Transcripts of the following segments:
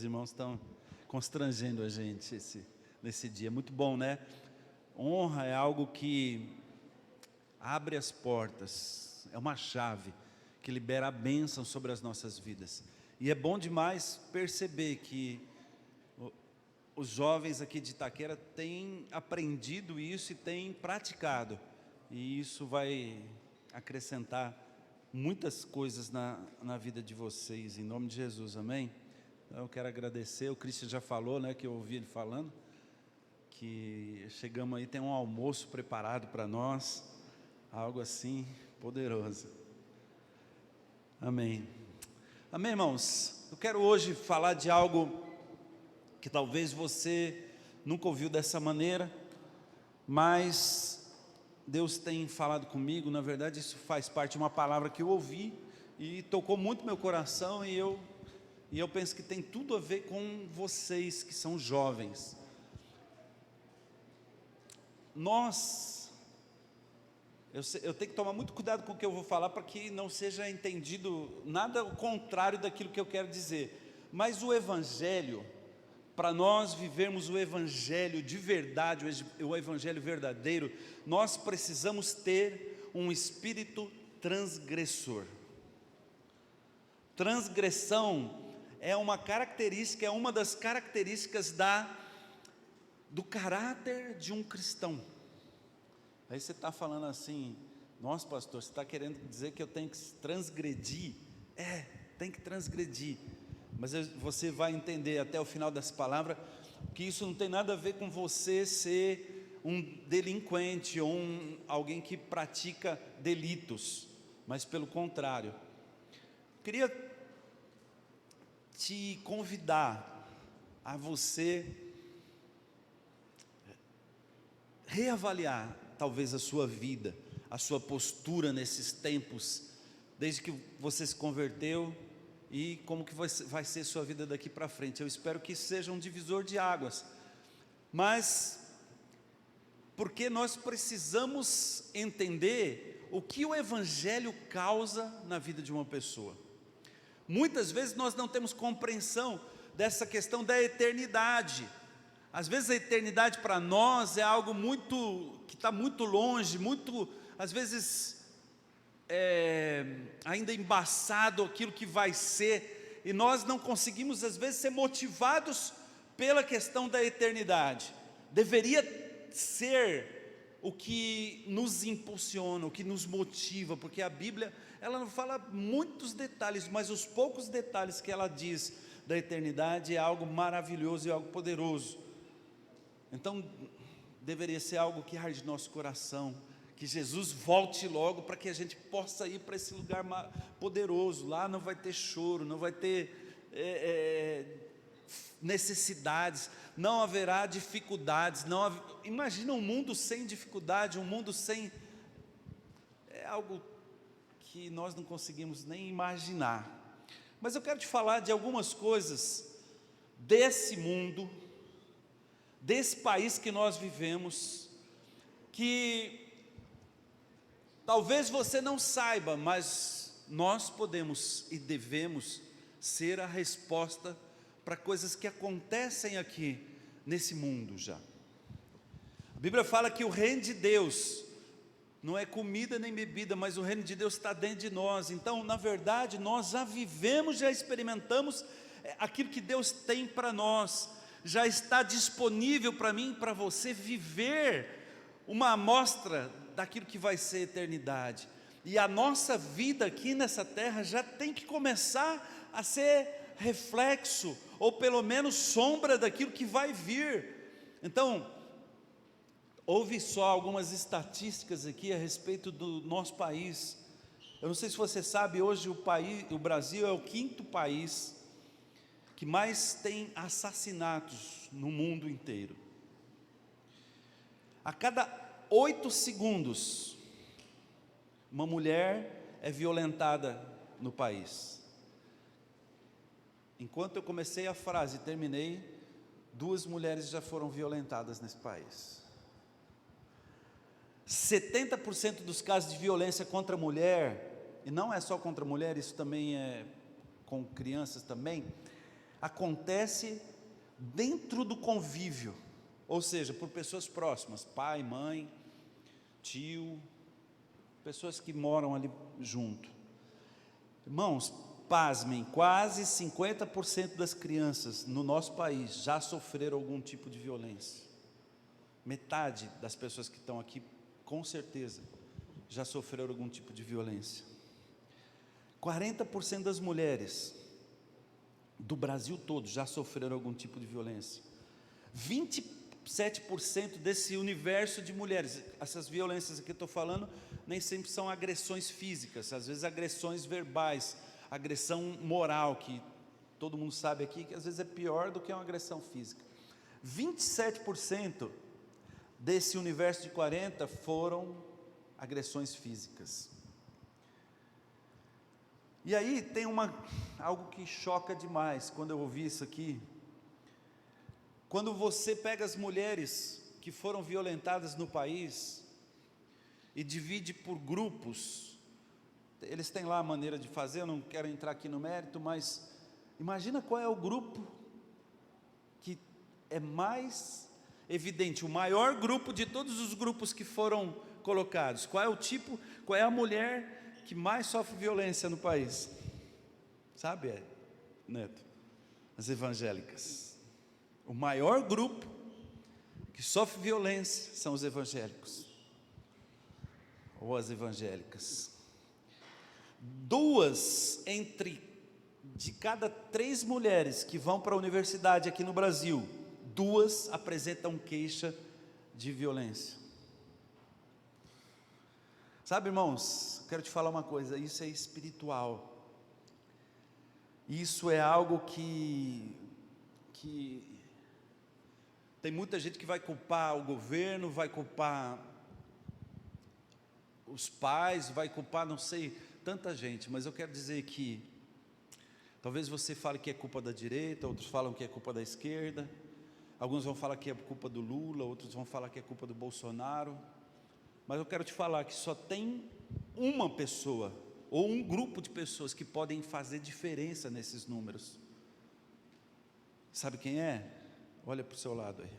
Os irmãos estão constrangendo a gente nesse dia. Muito bom, né? Honra é algo que abre as portas, é uma chave que libera a bênção sobre as nossas vidas. E é bom demais perceber que os jovens aqui de Itaquera têm aprendido isso e têm praticado. E isso vai acrescentar muitas coisas na vida de vocês, em nome de Jesus, amém? Então, eu quero agradecer, o Cristian já falou, né, que eu ouvi ele falando, que chegamos aí, tem um almoço preparado para nós, algo assim poderoso, amém? Amém, irmãos? Eu quero hoje falar de algo que talvez você nunca ouviu dessa maneira, mas Deus tem falado comigo. Na verdade isso faz parte de uma palavra que eu ouvi e tocou muito meu coração, e eu penso que tem tudo a ver com vocês que são jovens. Eu tenho que tomar muito cuidado com o que eu vou falar, para que não seja entendido nada ao contrário daquilo que eu quero dizer, mas o Evangelho, para nós vivermos o Evangelho de verdade, o Evangelho verdadeiro, nós precisamos ter um espírito transgressor. Transgressão é uma característica, é uma das características do caráter de um cristão. Aí você está falando assim: nossa, pastor, você está querendo dizer que eu tenho que transgredir? Tem que transgredir. Mas você vai entender até o final dessa palavra que isso não tem nada a ver com você ser um delinquente ou alguém que pratica delitos, mas pelo contrário. Queria te convidar a você reavaliar talvez a sua vida, a sua postura nesses tempos, desde que você se converteu, e como que vai ser sua vida daqui para frente. Eu espero que isso seja um divisor de águas, mas porque nós precisamos entender o que o Evangelho causa na vida de uma pessoa. Muitas vezes nós não temos compreensão dessa questão da eternidade. Às vezes a eternidade para nós é algo que está muito longe, às vezes ainda embaçado aquilo que vai ser, e nós não conseguimos às vezes ser motivados pela questão da eternidade. Deveria ser o que nos impulsiona, o que nos motiva, porque a Bíblia, ela não fala muitos detalhes, mas os poucos detalhes que ela diz da eternidade é algo maravilhoso e algo poderoso. Então deveria ser algo que arde nosso coração, que Jesus volte logo, para que a gente possa ir para esse lugar poderoso. Lá não vai ter choro, não vai ter necessidades, não haverá dificuldades. Imagina um mundo sem dificuldade, um mundo sem... É algo que nós não conseguimos nem imaginar. Mas eu quero te falar de algumas coisas desse mundo, desse país que nós vivemos, que talvez você não saiba, mas nós podemos e devemos ser a resposta para coisas que acontecem aqui nesse mundo já. A Bíblia fala que o reino de Deus não é comida nem bebida, mas o reino de Deus está dentro de nós. Então, na verdade, nós já vivemos, já experimentamos aquilo que Deus tem para nós. Já está disponível para mim e para você viver uma amostra daquilo que vai ser eternidade. E a nossa vida aqui nessa terra já tem que começar a ser reflexo, ou pelo menos sombra daquilo que vai vir. Então, houve só algumas estatísticas aqui a respeito do nosso país. Eu não sei se você sabe, hoje o Brasil é o 5º país que mais tem assassinatos no mundo inteiro. A cada 8 segundos, uma mulher é violentada no país. Enquanto eu comecei a frase e terminei, 2 mulheres já foram violentadas nesse país. 70% dos casos de violência contra a mulher, e não é só contra a mulher, isso também é com crianças também, acontece dentro do convívio, ou seja, por pessoas próximas, pai, mãe, tio, pessoas que moram ali junto. Irmãos, pasmem, quase 50% das crianças no nosso país já sofreram algum tipo de violência. Metade das pessoas que estão aqui, com certeza, já sofreram algum tipo de violência. 40% das mulheres do Brasil todo já sofreram algum tipo de violência. 27% desse universo de mulheres, essas violências que eu estou falando, nem sempre são agressões físicas, às vezes agressões verbais, agressão moral, que todo mundo sabe aqui, que às vezes é pior do que uma agressão física. 27% desse universo de 40% foram agressões físicas. E aí tem algo que choca demais, quando eu ouvi isso aqui. Quando você pega as mulheres que foram violentadas no país e divide por grupos, eles têm lá a maneira de fazer, eu não quero entrar aqui no mérito, mas imagina qual é o grupo que é mais evidente, o maior grupo de todos os grupos que foram colocados. Qual é a mulher que mais sofre violência no país? Sabe, Neto? As evangélicas. O maior grupo que sofre violência são os evangélicos, ou as evangélicas. 2 de cada 3 mulheres que vão para a universidade aqui no Brasil, 2 apresentam queixa de violência. Sabe, irmãos, quero te falar uma coisa, isso é espiritual. Isso é algo que tem muita gente que vai culpar o governo, vai culpar os pais, vai culpar não sei, tanta gente, mas eu quero dizer que talvez você fale que é culpa da direita, outros falam que é culpa da esquerda, alguns vão falar que é culpa do Lula, outros vão falar que é culpa do Bolsonaro, mas eu quero te falar que só tem uma pessoa, ou um grupo de pessoas que podem fazer diferença nesses números. Sabe quem é? Olha para o seu lado aí.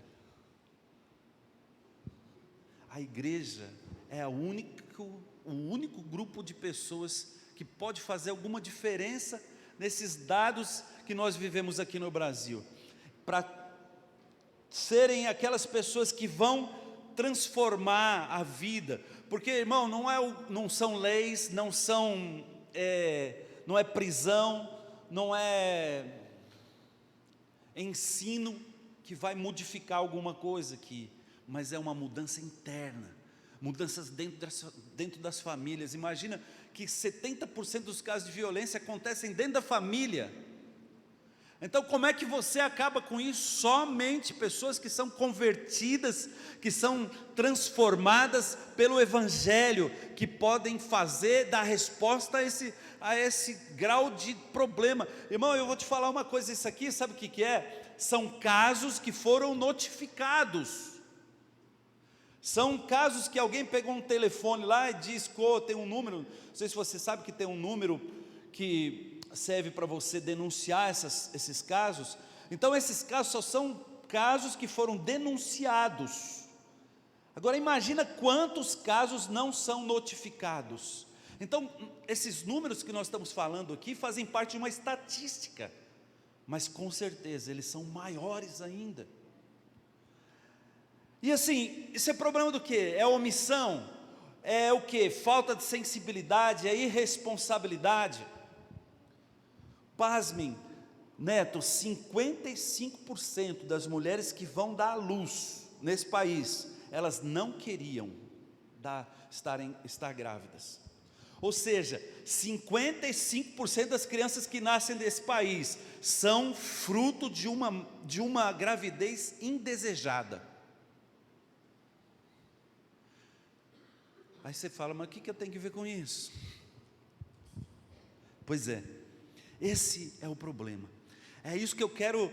A igreja é o único grupo de pessoas que pode fazer alguma diferença nesses dados que nós vivemos aqui no Brasil, para serem aquelas pessoas que vão transformar a vida, porque, irmão, não são leis, não é prisão, não é ensino que vai modificar alguma coisa aqui, mas é uma mudança interna, mudanças dentro das famílias. Imagina que 70% dos casos de violência acontecem dentro da família. Então, como é que você acaba com isso? Somente pessoas que são convertidas, que são transformadas pelo Evangelho, que podem dar resposta a esse grau de problema. Irmão, eu vou te falar uma coisa, isso aqui, sabe o que é? São casos que foram notificados. São casos que alguém pegou um telefone lá e disse, tem um número, não sei se você sabe que tem um número que serve para você denunciar esses casos. Então esses casos só são casos que foram denunciados. Agora imagina quantos casos não são notificados. Então esses números que nós estamos falando aqui fazem parte de uma estatística, mas com certeza eles são maiores ainda. E assim, isso é problema do quê? É omissão? É o quê? Falta de sensibilidade? É irresponsabilidade? Pasmem, Neto, 55% das mulheres que vão dar à luz nesse país, elas não queriam estar grávidas. Ou seja, 55% das crianças que nascem nesse país são fruto de uma gravidez indesejada. Aí você fala, mas o que eu tenho que ver com isso? Pois é, esse é o problema. É isso que eu quero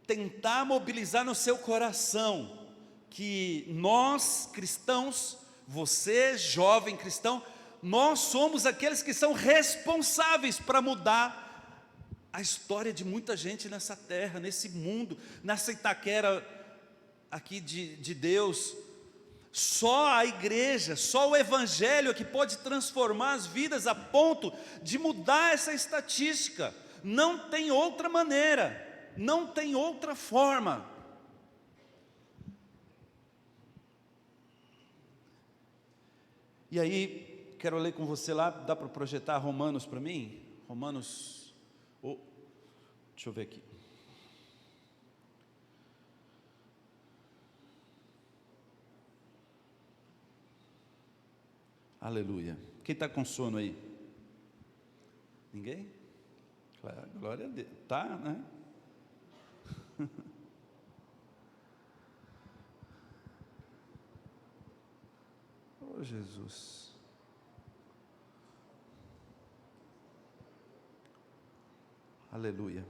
tentar mobilizar no seu coração, que nós cristãos, você jovem cristão, nós somos aqueles que são responsáveis para mudar a história de muita gente nessa terra, nesse mundo, nessa Itaquera aqui de Deus. Só a igreja, só o evangelho é que pode transformar as vidas a ponto de mudar essa estatística. Não tem outra maneira, não tem outra forma. E aí, quero ler com você lá, dá para projetar Romanos para mim? Romanos, deixa eu ver aqui. Aleluia. Quem está com sono aí? Ninguém? Glória a Deus. Tá, né? Oh, Jesus. Aleluia.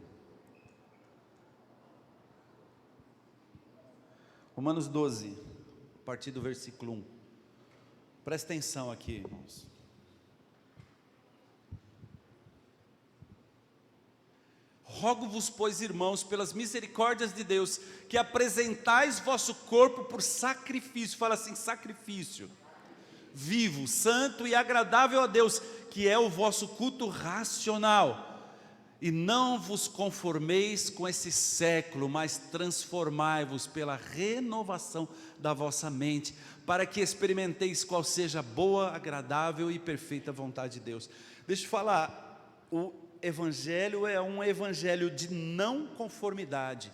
Romanos 12, a partir do versículo 1. Presta atenção aqui, irmãos. Rogo-vos, pois, irmãos, pelas misericórdias de Deus, que apresentais vosso corpo por sacrifício, fala assim, sacrifício, vivo, santo e agradável a Deus, que é o vosso culto racional. E não vos conformeis com esse século, mas transformai-vos pela renovação da vossa mente, para que experimenteis qual seja a boa, agradável e perfeita vontade de Deus. Deixa eu falar, o evangelho é um evangelho de não conformidade.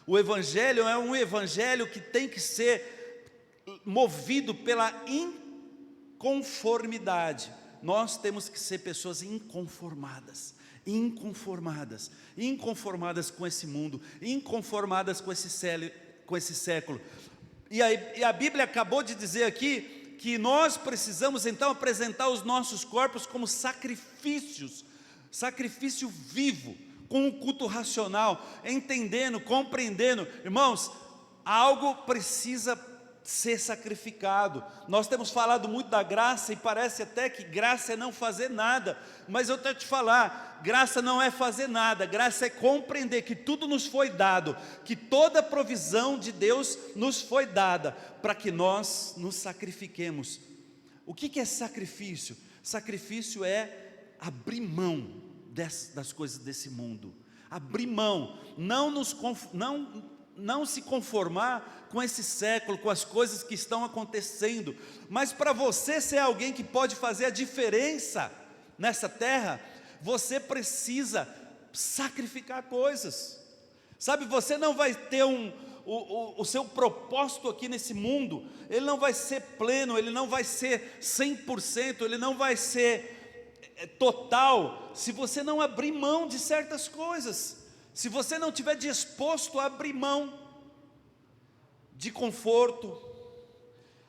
O evangelho é um evangelho que tem que ser movido pela inconformidade. Nós temos que ser pessoas inconformadas com esse mundo, inconformadas com esse século. E a Bíblia acabou de dizer aqui que nós precisamos então apresentar os nossos corpos como sacrifício vivo, com um culto racional, entendendo, compreendendo. Irmãos, algo precisa ser sacrificado. Nós temos falado muito da graça e parece até que graça é não fazer nada, mas eu tenho que te falar, graça não é fazer nada, graça é compreender que tudo nos foi dado, que toda a provisão de Deus nos foi dada, para que nós nos sacrifiquemos. O que é sacrifício? Sacrifício é abrir mão das coisas desse mundo, abrir mão, não se conformar com esse século, com as coisas que estão acontecendo, mas para você ser alguém que pode fazer a diferença nessa terra, você precisa sacrificar coisas, sabe, você não vai ter o seu propósito aqui nesse mundo, ele não vai ser pleno, ele não vai ser 100%, ele não vai ser total, se você não abrir mão de certas coisas, se você não estiver disposto a abrir mão de conforto,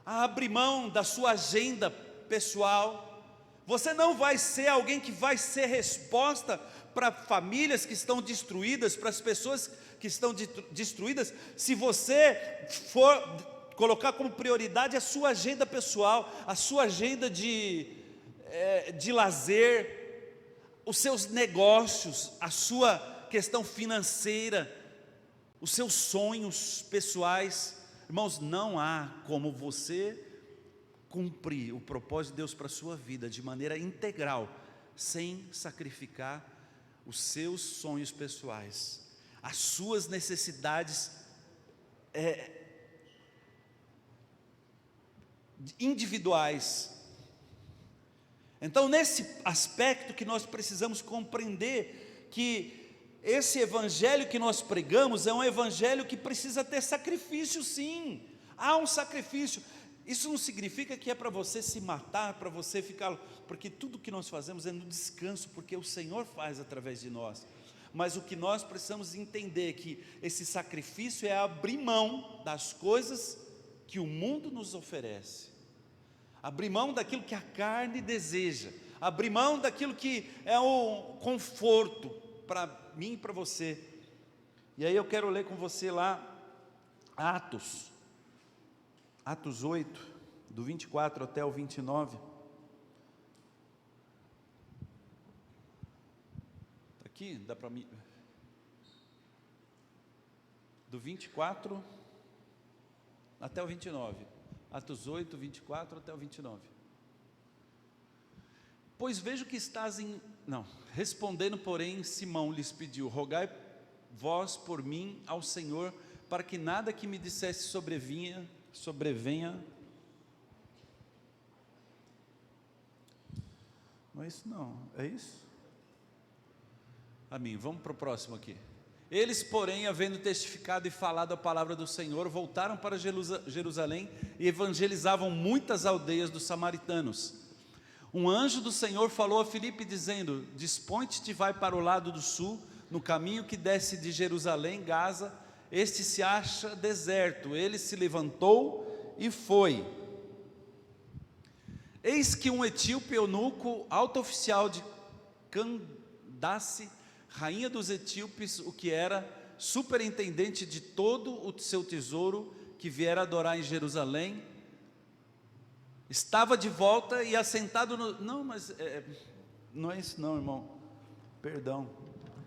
a abrir mão da sua agenda pessoal, você não vai ser alguém que vai ser resposta para famílias que estão destruídas, para as pessoas que estão destruídas, se você for colocar como prioridade a sua agenda pessoal, a sua agenda de lazer, os seus negócios, a sua questão financeira, os seus sonhos pessoais. Irmãos, não há como você cumprir o propósito de Deus para a sua vida de maneira integral, sem sacrificar os seus sonhos pessoais, as suas necessidades individuais. Então, nesse aspecto que nós precisamos compreender que esse evangelho que nós pregamos é um evangelho que precisa ter sacrifício, sim. Há um sacrifício. Isso não significa que é para você se matar, para você ficar, porque tudo que nós fazemos é no descanso, porque o Senhor faz através de nós. Mas o que nós precisamos entender é que esse sacrifício é abrir mão das coisas que o mundo nos oferece, abrir mão daquilo que a carne deseja, abrir mão daquilo que é o conforto para mim e para você. E aí eu quero ler com você lá Atos 8, do 24 até o 29. Está aqui? aqui, dá para mim, do 24 até o 29, Atos 8, 24 até o 29. Pois vejo que estás respondendo, porém, Simão lhes pediu: rogai vós por mim ao Senhor, para que nada que me dissesse sobrevenha. Não é isso não, é isso? Amém, vamos para o próximo aqui. Eles, porém, havendo testificado e falado a palavra do Senhor, voltaram para Jerusalém e evangelizavam muitas aldeias dos samaritanos. Um anjo do Senhor falou a Filipe, dizendo: dispõe-te e vai para o lado do sul, no caminho que desce de Jerusalém, Gaza, este se acha deserto. Ele se levantou e foi. Eis que um etíope eunuco, alto oficial de Candace, rainha dos etíopes, o que era superintendente de todo o seu tesouro, que viera adorar em Jerusalém, estava de volta e assentado no... Não, mas não é isso não, irmão, perdão,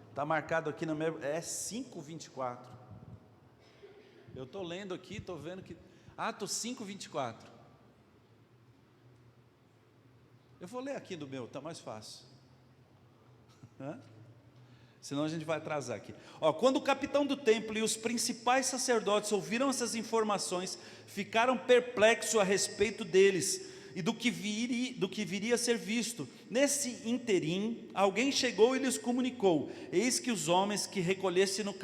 está marcado aqui no meu... é 5:24, eu estou lendo aqui, estou vendo que... Atos 5:24, eu vou ler aqui do meu, está mais fácil, senão a gente vai atrasar aqui. Quando o capitão do templo e os principais sacerdotes ouviram essas informações, ficaram perplexos a respeito deles e do que viria a ser visto. Nesse interim, alguém chegou e lhes comunicou: eis que os homens que recolhesse no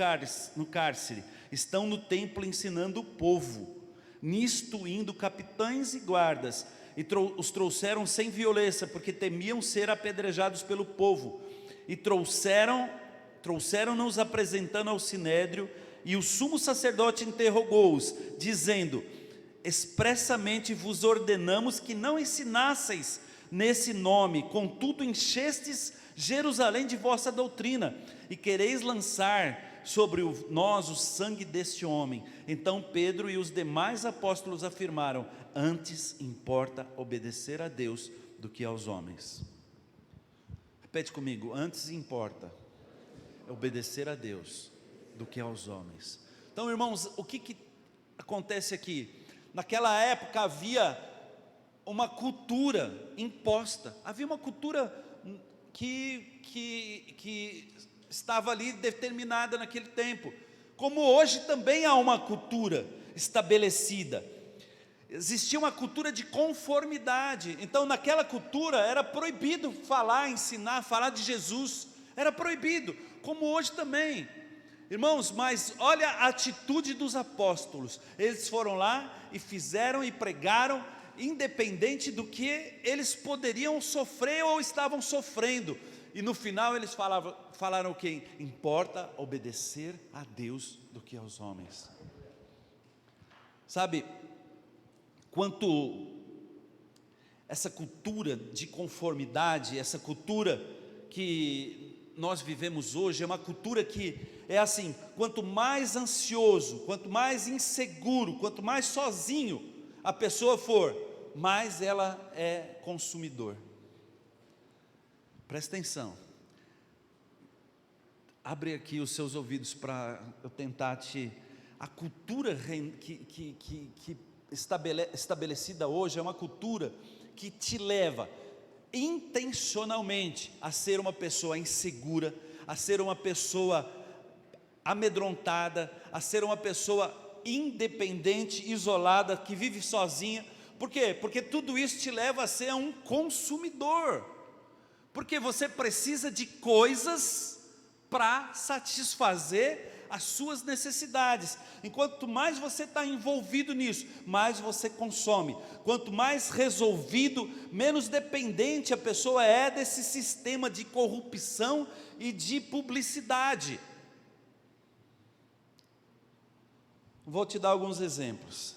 cárcere estão no templo ensinando o povo. Nisto indo capitães e guardas, e os trouxeram sem violência, porque temiam ser apedrejados pelo povo, e trouxeram-nos apresentando ao sinédrio, e o sumo sacerdote interrogou-os, dizendo: expressamente vos ordenamos que não ensinasseis nesse nome, contudo enchestes Jerusalém de vossa doutrina, e quereis lançar sobre nós o sangue deste homem. Então Pedro e os demais apóstolos afirmaram: antes importa obedecer a Deus do que aos homens. Repete comigo: antes importa obedecer a Deus do que aos homens. Então, irmãos, o que acontece aqui? Naquela época havia uma cultura imposta, havia uma cultura que estava ali determinada naquele tempo, como hoje também há uma cultura estabelecida. Existia uma cultura de conformidade. Então naquela cultura era proibido falar, ensinar, falar de Jesus, era proibido, como hoje também, irmãos. Mas olha a atitude dos apóstolos, eles foram lá e fizeram e pregaram, independente do que eles poderiam sofrer ou estavam sofrendo, e no final eles falaram o que? Importa obedecer a Deus do que aos homens. Sabe, quanto essa cultura de conformidade, essa cultura que nós vivemos hoje, é uma cultura que é assim: quanto mais ansioso, quanto mais inseguro, quanto mais sozinho a pessoa for, mais ela é consumidor. Presta atenção, abre aqui os seus ouvidos para eu tentar a cultura que estabelecida hoje é uma cultura que te leva intencionalmente a ser uma pessoa insegura, a ser uma pessoa amedrontada, a ser uma pessoa independente, isolada, que vive sozinha. Por quê? Porque tudo isso te leva a ser um consumidor, porque você precisa de coisas para satisfazer as suas necessidades. Enquanto mais você está envolvido nisso, mais você consome. Quanto mais resolvido, menos dependente a pessoa é desse sistema de corrupção e de publicidade. Vou te dar alguns exemplos.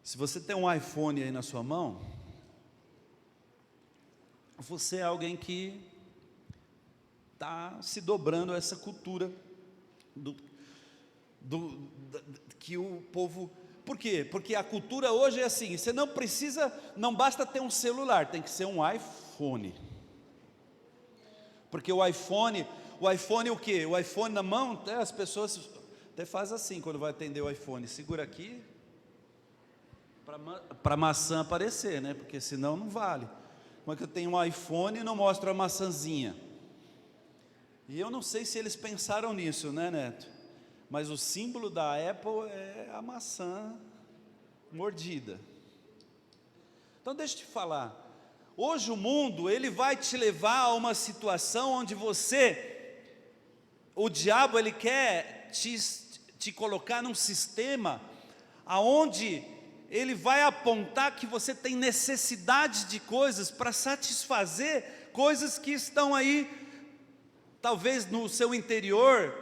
Se você tem um iPhone aí na sua mão, você é alguém que está se dobrando a essa cultura que o povo... Por quê? Porque a cultura hoje é assim: você não basta ter um celular, tem que ser um iPhone. Porque o iPhone o quê? O iPhone na mão, até as pessoas até fazem assim quando vai atender o iPhone, segura aqui para a maçã aparecer, né? Porque senão não vale. Como é que eu tenho um iPhone e não mostro a maçãzinha? E eu não sei se eles pensaram nisso, né, Neto? Mas o símbolo da Apple é a maçã mordida. Então deixa eu te falar, hoje o mundo, ele vai te levar a uma situação onde o diabo, ele quer te colocar num sistema aonde ele vai apontar que você tem necessidade de coisas para satisfazer coisas que estão aí, talvez no seu interior,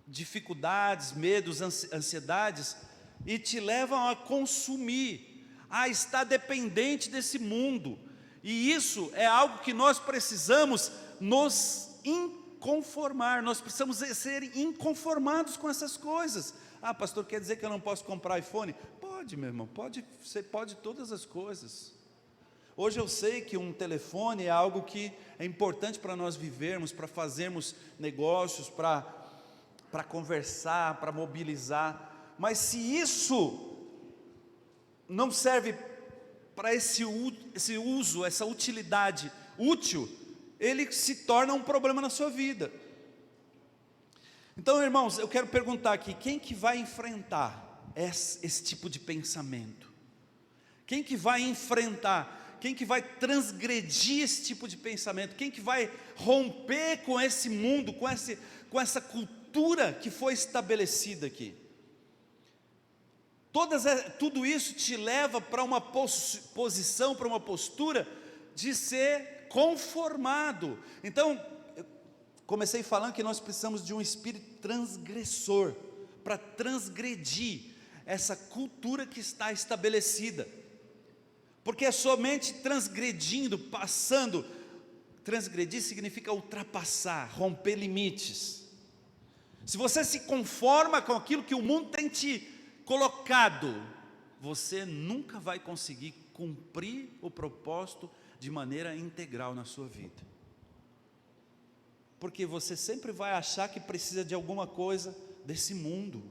dificuldades, medos, ansiedades, e te levam a consumir, a estar dependente desse mundo. E isso é algo que nós precisamos nos inconformar, nós precisamos ser inconformados com essas coisas. Ah, pastor, quer dizer que eu não posso comprar iPhone? Pode, meu irmão, você pode todas as coisas. Hoje eu sei que um telefone é algo que é importante para nós vivermos, para fazermos negócios, para conversar, para mobilizar. Mas se isso não serve para esse uso, essa utilidade útil, ele se torna um problema na sua vida. Então, irmãos, eu quero perguntar aqui, quem que vai enfrentar esse tipo de pensamento? Quem que vai enfrentar? Quem que vai transgredir esse tipo de pensamento? Quem que vai romper com esse mundo, com essa cultura que foi estabelecida aqui? Tudo isso te leva para uma posição, para uma postura de ser conformado. Então, eu comecei falando que nós precisamos de um espírito transgressor, para transgredir essa cultura que está estabelecida. Porque é somente transgredindo, transgredir significa ultrapassar, romper limites. Se você se conforma com aquilo que o mundo tem te colocado, você nunca vai conseguir cumprir o propósito de maneira integral na sua vida. Porque você sempre vai achar que precisa de alguma coisa desse mundo.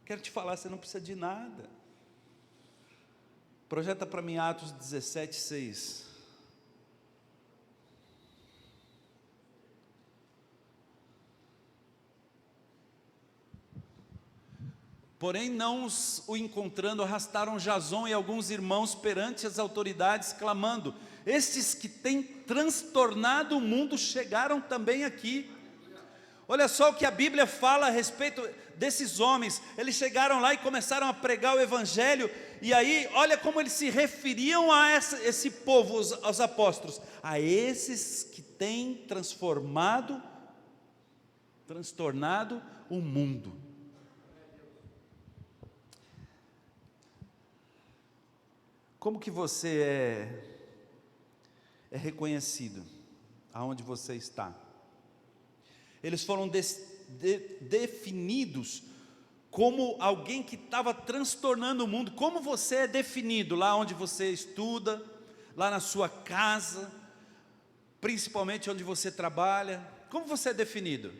Quero te falar, você não precisa de nada. Projeta para mim Atos 17, 6. Porém, não o encontrando, arrastaram Jason e alguns irmãos perante as autoridades, clamando: estes que têm transtornado o mundo chegaram também aqui. Olha só o que a Bíblia fala a respeito desses homens. Eles chegaram lá e começaram a pregar o Evangelho. E aí, olha como eles se referiam a esse povo, aos apóstolos: a esses que têm transtornado o mundo. Como que você é reconhecido aonde você está? Eles foram definidos como alguém que estava transtornando o mundo. Como você é definido lá onde você estuda, lá na sua casa, principalmente onde você trabalha? Como você é definido?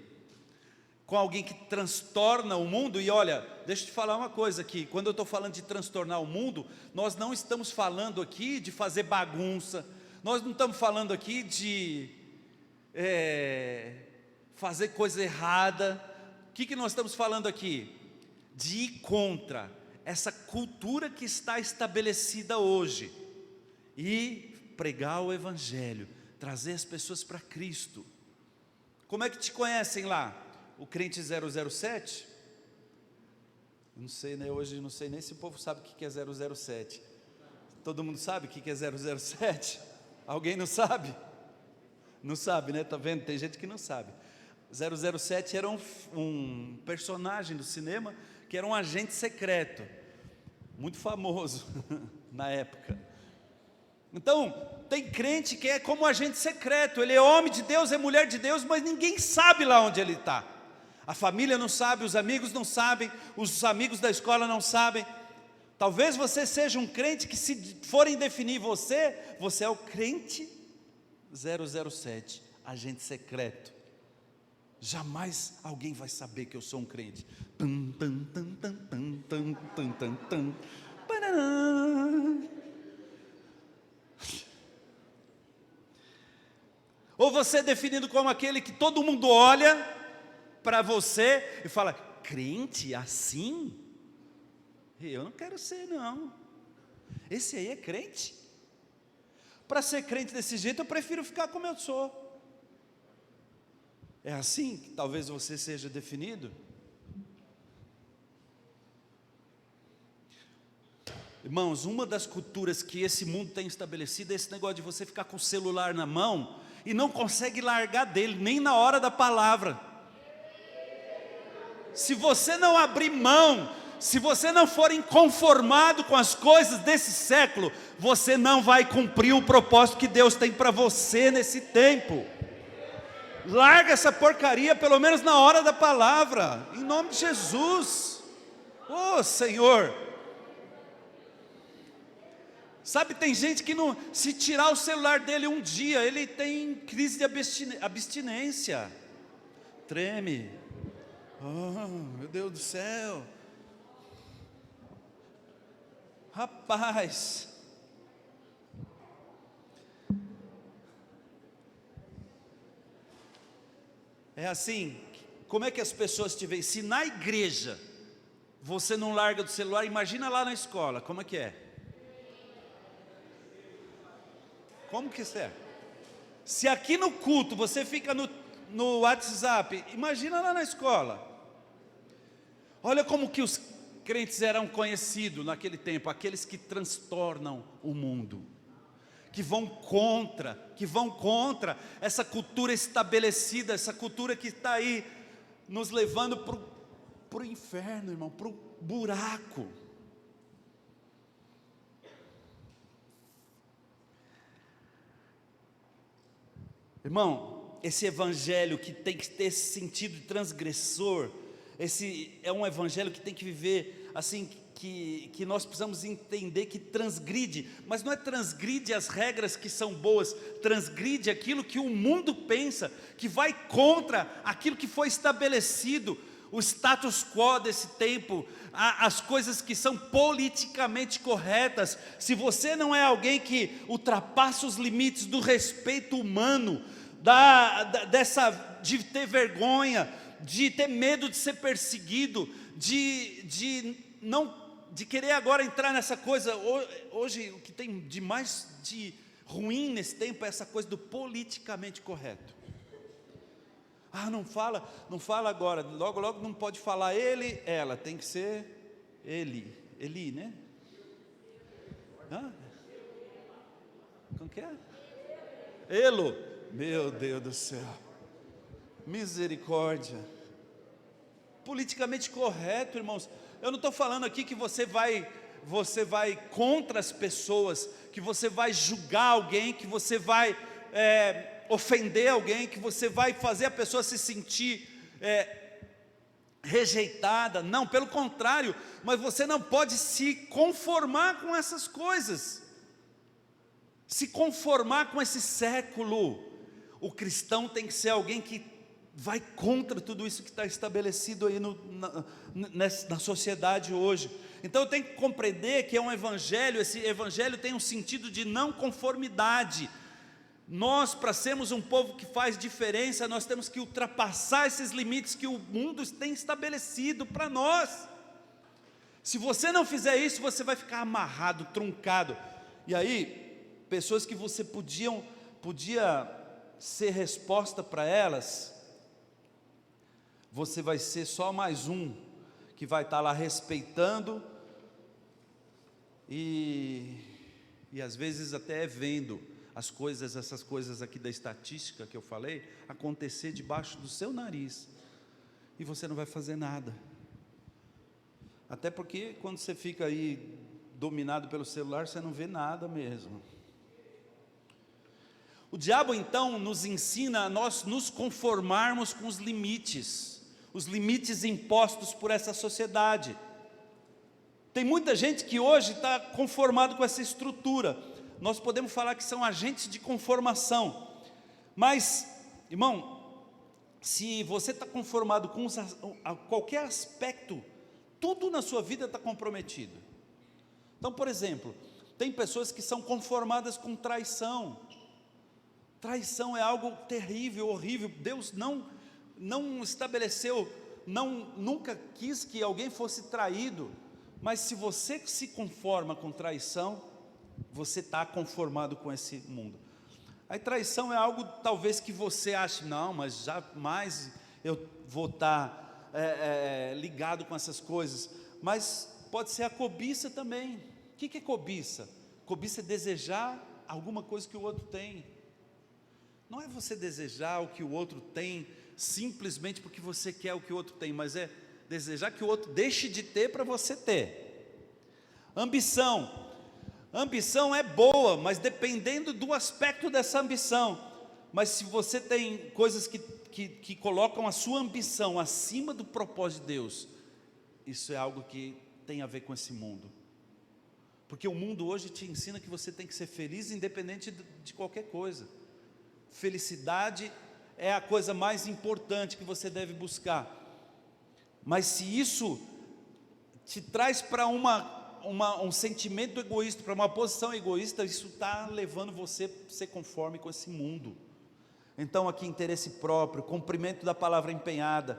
Com alguém que transtorna o mundo? E olha, deixa eu te falar uma coisa aqui, quando eu estou falando de transtornar o mundo, nós não estamos falando aqui de fazer bagunça, nós não estamos falando aqui de fazer coisa errada. O que nós estamos falando aqui? De ir contra essa cultura que está estabelecida hoje e pregar o Evangelho, trazer as pessoas para Cristo. Como é que te conhecem lá? O crente 007? Não sei, né? Hoje não sei nem se o povo sabe o que é 007. Todo mundo sabe o que é 007? Alguém não sabe? Não sabe, né? Tá vendo? Tem gente que não sabe. 007 era um personagem do cinema que era um agente secreto, muito famoso na época. Então, tem crente que é como agente secreto, ele é homem de Deus, é mulher de Deus, mas ninguém sabe lá onde ele está. A família não sabe, os amigos não sabem, os amigos da escola não sabem. Talvez você seja um crente que, se forem definir você é o crente 007, agente secreto. Jamais alguém vai saber que eu sou um crente. Tum, tum, tum, tum, tum, tum, tum, tum, tum. Parará. Ou você é definido como aquele que todo mundo olha para você e fala: crente assim? Eu não quero ser, não. Esse aí é crente? Para ser crente desse jeito, eu prefiro ficar como eu sou. É assim que talvez você seja definido? Irmãos, uma das culturas que esse mundo tem estabelecido é esse negócio de você ficar com o celular na mão e não consegue largar dele, nem na hora da palavra. Se você não abrir mão, se você não for inconformado com as coisas desse século, você não vai cumprir o propósito que Deus tem para você nesse tempo. Larga essa porcaria, pelo menos na hora da palavra, em nome de Jesus. Oh, Senhor. Sabe, tem gente que não, se tirar o celular dele um dia, ele tem crise de abstinência. Treme. Oh, meu Deus do céu. Rapaz. É assim, como é que as pessoas te veem? Se na igreja você não larga do celular, imagina lá na escola, como é que é? Como que isso é? Se aqui no culto você fica no WhatsApp, imagina lá na escola. Olha como que os crentes eram conhecidos naquele tempo, aqueles que transtornam o mundo, que vão contra essa cultura estabelecida, essa cultura que está aí nos levando para o inferno, irmão, para o buraco. Irmão, esse evangelho que tem que ter esse sentido de transgressor, esse é um evangelho que tem que viver assim, que nós precisamos entender que transgride, mas não é transgride as regras que são boas, transgride aquilo que o mundo pensa, que vai contra aquilo que foi estabelecido, o status quo desse tempo, as coisas que são politicamente corretas. Se você não é alguém que ultrapassa os limites do respeito humano, de ter vergonha, de ter medo de ser perseguido, de querer agora entrar nessa coisa. Hoje o que tem de mais de ruim nesse tempo é essa coisa do politicamente correto. Não fala agora, logo não pode falar ele, ela, tem que ser ele, né? Como que é? Elo, meu Deus do céu, misericórdia. Politicamente correto, irmãos. Eu não estou falando aqui que você vai contra as pessoas, que você vai julgar alguém, que você vai ofender alguém, que você vai fazer a pessoa se sentir rejeitada. Não, pelo contrário, mas você não pode se conformar com essas coisas, se conformar com esse século. O cristão tem que ser alguém que vai contra tudo isso que está estabelecido aí na sociedade hoje. Então eu tenho que compreender que é um evangelho, esse evangelho tem um sentido de não conformidade. Nós, para sermos um povo que faz diferença, nós temos que ultrapassar esses limites que o mundo tem estabelecido para nós. Se você não fizer isso, você vai ficar amarrado, truncado. E aí, pessoas que você podia ser resposta para elas, você vai ser só mais um que vai estar lá respeitando e às vezes até vendo essas coisas aqui da estatística que eu falei, acontecer debaixo do seu nariz, e você não vai fazer nada. Até porque quando você fica aí dominado pelo celular, você não vê nada mesmo. O diabo então nos ensina a nós nos conformarmos com os limites impostos por essa sociedade. Tem muita gente que hoje está conformado com essa estrutura. Nós podemos falar que são agentes de conformação. Mas, irmão, se você está conformado com qualquer aspecto, tudo na sua vida está comprometido. Então, por exemplo, tem pessoas que são conformadas com traição. Traição é algo terrível, horrível. Deus não estabeleceu, nunca quis que alguém fosse traído. Mas se você se conforma com traição, você está conformado com esse mundo. A traição é algo talvez que você ache, não, mas jamais eu vou estar ligado com essas coisas. Mas pode ser a cobiça também. O que é cobiça? Cobiça é desejar alguma coisa que o outro tem. Não é você desejar o que o outro tem simplesmente porque você quer o que o outro tem, mas é desejar que o outro deixe de ter para você ter. Ambição. Ambição é boa, mas dependendo do aspecto dessa ambição. Mas se você tem coisas que colocam a sua ambição acima do propósito de Deus, isso é algo que tem a ver com esse mundo. Porque o mundo hoje te ensina que você tem que ser feliz independente de qualquer coisa. Felicidade é a coisa mais importante que você deve buscar. Mas se isso te traz para um sentimento egoísta, para uma posição egoísta, isso está levando você a ser conforme com esse mundo. Então aqui interesse próprio, cumprimento da palavra empenhada,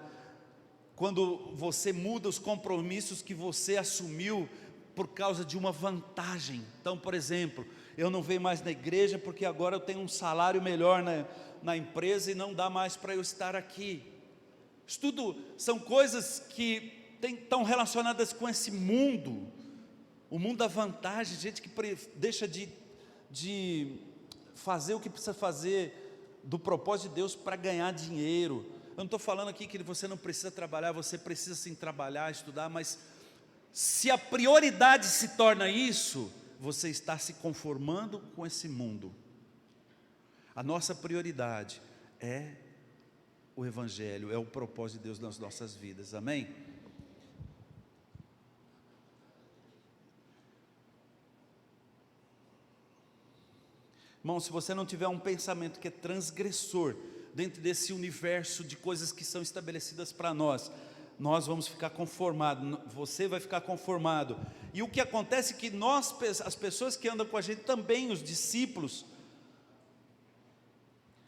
quando você muda os compromissos que você assumiu por causa de uma vantagem. Então, por exemplo, eu não venho mais na igreja porque agora eu tenho um salário melhor na empresa e não dá mais para eu estar aqui. Isso tudo são coisas que estão relacionadas com esse mundo, o mundo da vantagem, gente que deixa de fazer o que precisa fazer do propósito de Deus para ganhar dinheiro. Eu não estou falando aqui que você não precisa trabalhar, você precisa sim trabalhar, estudar, mas se a prioridade se torna isso, você está se conformando com esse mundo. A nossa prioridade é o Evangelho, é o propósito de Deus nas nossas vidas, amém? Irmão, se você não tiver um pensamento que é transgressor, dentro desse universo de coisas que são estabelecidas para nós vamos ficar conformados, você vai ficar conformado. E o que acontece é que as pessoas que andam com a gente também, os discípulos.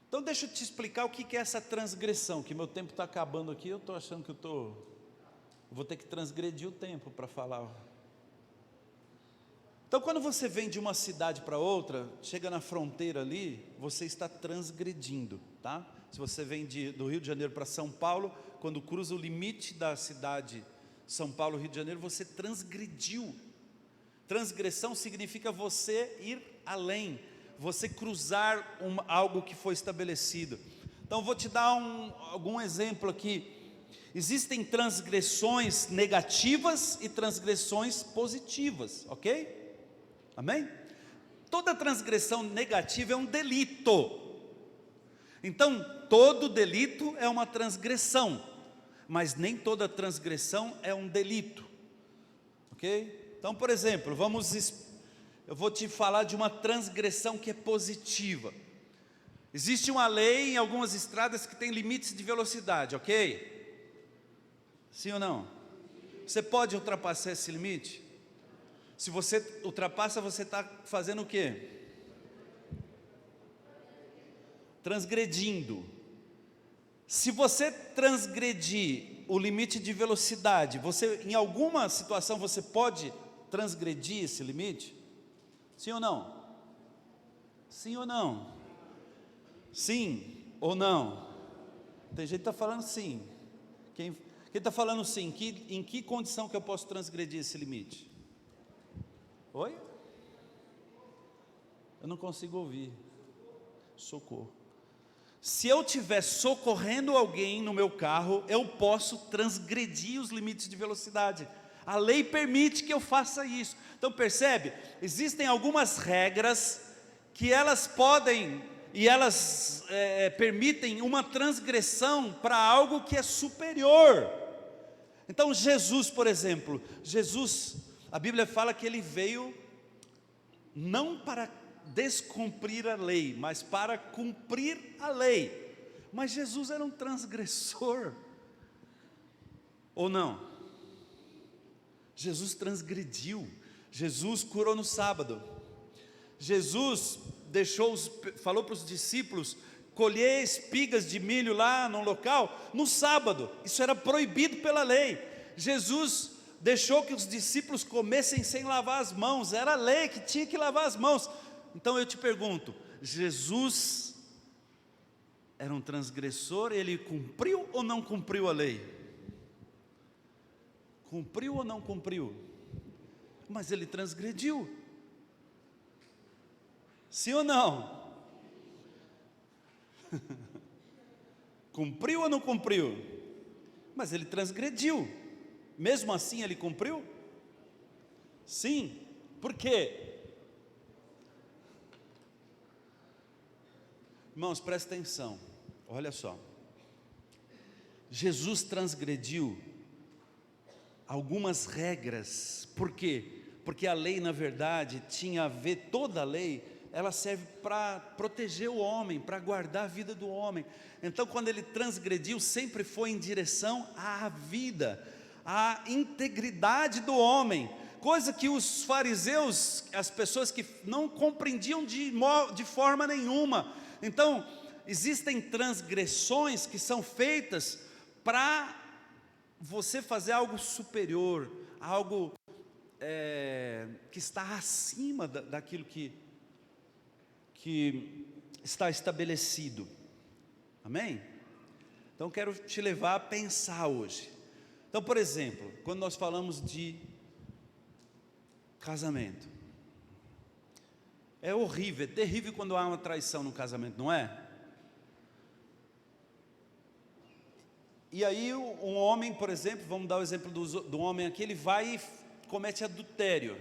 Então deixa eu te explicar o que é essa transgressão, que meu tempo está acabando aqui, eu estou achando que eu vou ter que transgredir o tempo para falar. Então quando você vem de uma cidade para outra, chega na fronteira ali, você está transgredindo, tá? Se você vem do Rio de Janeiro para São Paulo, quando cruza o limite da cidade São Paulo, Rio de Janeiro, você transgrediu. Transgressão significa você ir além, você cruzar algo que foi estabelecido. Então vou te dar algum exemplo aqui. Existem transgressões negativas e transgressões positivas, ok? Amém? Toda transgressão negativa é um delito. Então, todo delito é uma transgressão, mas nem toda transgressão é um delito, ok? Então, por exemplo, eu vou te falar de uma transgressão que é positiva. Existe uma lei em algumas estradas que tem limites de velocidade, ok? Sim ou não? Você pode ultrapassar esse limite? Se você ultrapassa, você está fazendo o quê? Transgredindo. Se você transgredir o limite de velocidade, em alguma situação você pode transgredir esse limite? Sim ou não? Sim ou não? Sim ou não? Tem gente que está falando sim. Quem está falando sim? Em que condição que eu posso transgredir esse limite? Oi? Eu não consigo ouvir. Socorro. Se eu estiver socorrendo alguém no meu carro, eu posso transgredir os limites de velocidade. A lei permite que eu faça isso. Então percebe? Existem algumas regras que elas podem e elas permitem uma transgressão para algo que é superior. Então Jesus, por exemplo, a Bíblia fala que ele veio não para descumprir a lei, mas para cumprir a lei. Mas Jesus era um transgressor, ou não? Jesus transgrediu. Jesus curou no sábado. Jesus falou para os discípulos colher espigas de milho lá no local, no sábado. Isso era proibido pela lei. Jesus deixou que os discípulos comessem sem lavar as mãos. Era a lei que tinha que lavar as mãos. Então eu te pergunto, Jesus era um transgressor, ele cumpriu ou não cumpriu a lei? Cumpriu ou não cumpriu? Mas ele transgrediu. Sim ou não? Cumpriu ou não cumpriu? Mas ele transgrediu. Mesmo assim ele cumpriu? Sim. Por quê? Irmãos, presta atenção. Olha só. Jesus transgrediu algumas regras. Por quê? Porque a lei, na verdade, tinha a ver, toda a lei, ela serve para proteger o homem, para guardar a vida do homem. Então, quando ele transgrediu, sempre foi em direção à vida, à integridade do homem, coisa que os fariseus, as pessoas que não compreendiam de forma nenhuma. Então, existem transgressões que são feitas para você fazer algo superior, algo que está acima daquilo que está estabelecido. Amém? Então quero te levar a pensar hoje. Então, por exemplo, quando nós falamos de casamento, é horrível, é terrível quando há uma traição no casamento, não é? E aí um homem, por exemplo, vamos dar o exemplo do homem aqui, ele vai e comete adultério.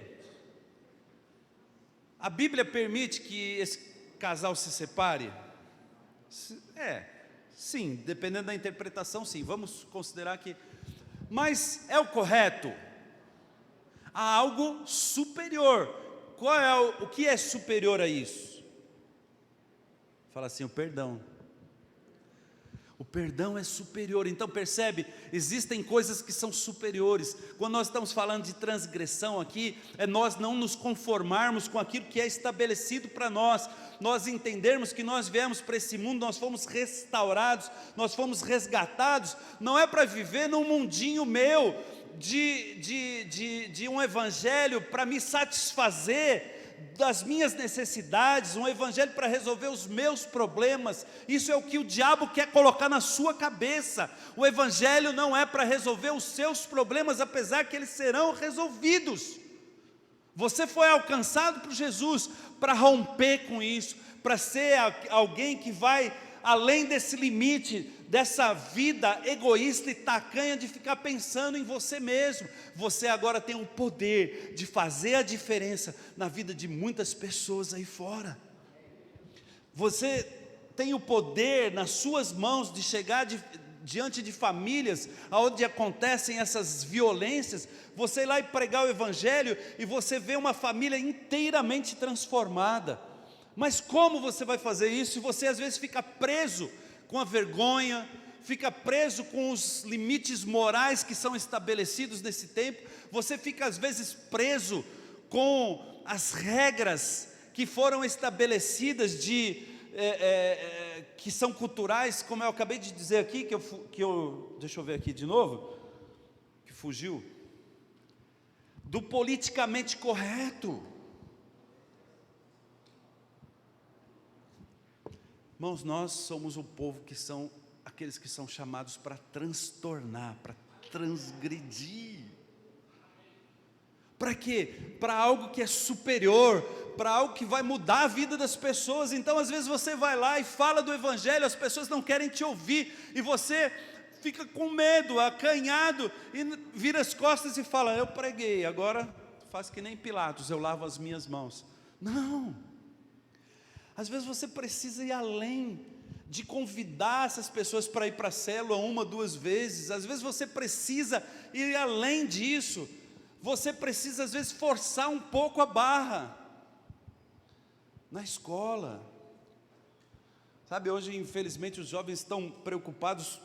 A Bíblia permite que esse casal se separe? Sim, dependendo da interpretação, sim, vamos considerar que... Mas é o correto? Há algo superior. Qual é o que é superior a isso? Fala assim, o perdão. O perdão é superior. Então percebe, existem coisas que são superiores. Quando nós estamos falando de transgressão aqui, é nós não nos conformarmos com aquilo que é estabelecido para nós. Nós entendermos que nós viemos para esse mundo, nós fomos restaurados, nós fomos resgatados. Não é para viver num mundinho meu, de um evangelho para me satisfazer das minhas necessidades, um evangelho para resolver os meus problemas. Isso é o que o diabo quer colocar na sua cabeça. O evangelho não é para resolver os seus problemas, apesar que eles serão resolvidos. Você foi alcançado por Jesus para romper com isso, para ser alguém que vai além desse limite, dessa vida egoísta e tacanha de ficar pensando em você mesmo. Você agora tem o poder de fazer a diferença na vida de muitas pessoas aí fora. Você tem o poder nas suas mãos de chegar diante de famílias onde acontecem essas violências, você ir lá e pregar o evangelho e você vê uma família inteiramente transformada. Mas como você vai fazer isso se você às vezes fica preso com a vergonha, fica preso com os limites morais que são estabelecidos nesse tempo? Você fica às vezes preso com as regras que foram estabelecidas que são culturais, como eu acabei de dizer aqui, deixa eu ver aqui de novo, que fugiu, do politicamente correto. Irmãos, nós somos o povo que são aqueles que são chamados para transtornar, para transgredir. Para quê? Para algo que é superior, para algo que vai mudar a vida das pessoas. Então às vezes você vai lá e fala do evangelho, as pessoas não querem te ouvir, e você fica com medo, acanhado, e vira as costas e fala, eu preguei, agora faz que nem Pilatos, eu lavo as minhas mãos. Não, às vezes você precisa ir além de convidar essas pessoas para ir para a célula 1, 2 vezes. Às vezes você precisa ir além disso. Você precisa às vezes forçar um pouco a barra. na escola. Sabe, hoje infelizmente os jovens estão preocupados,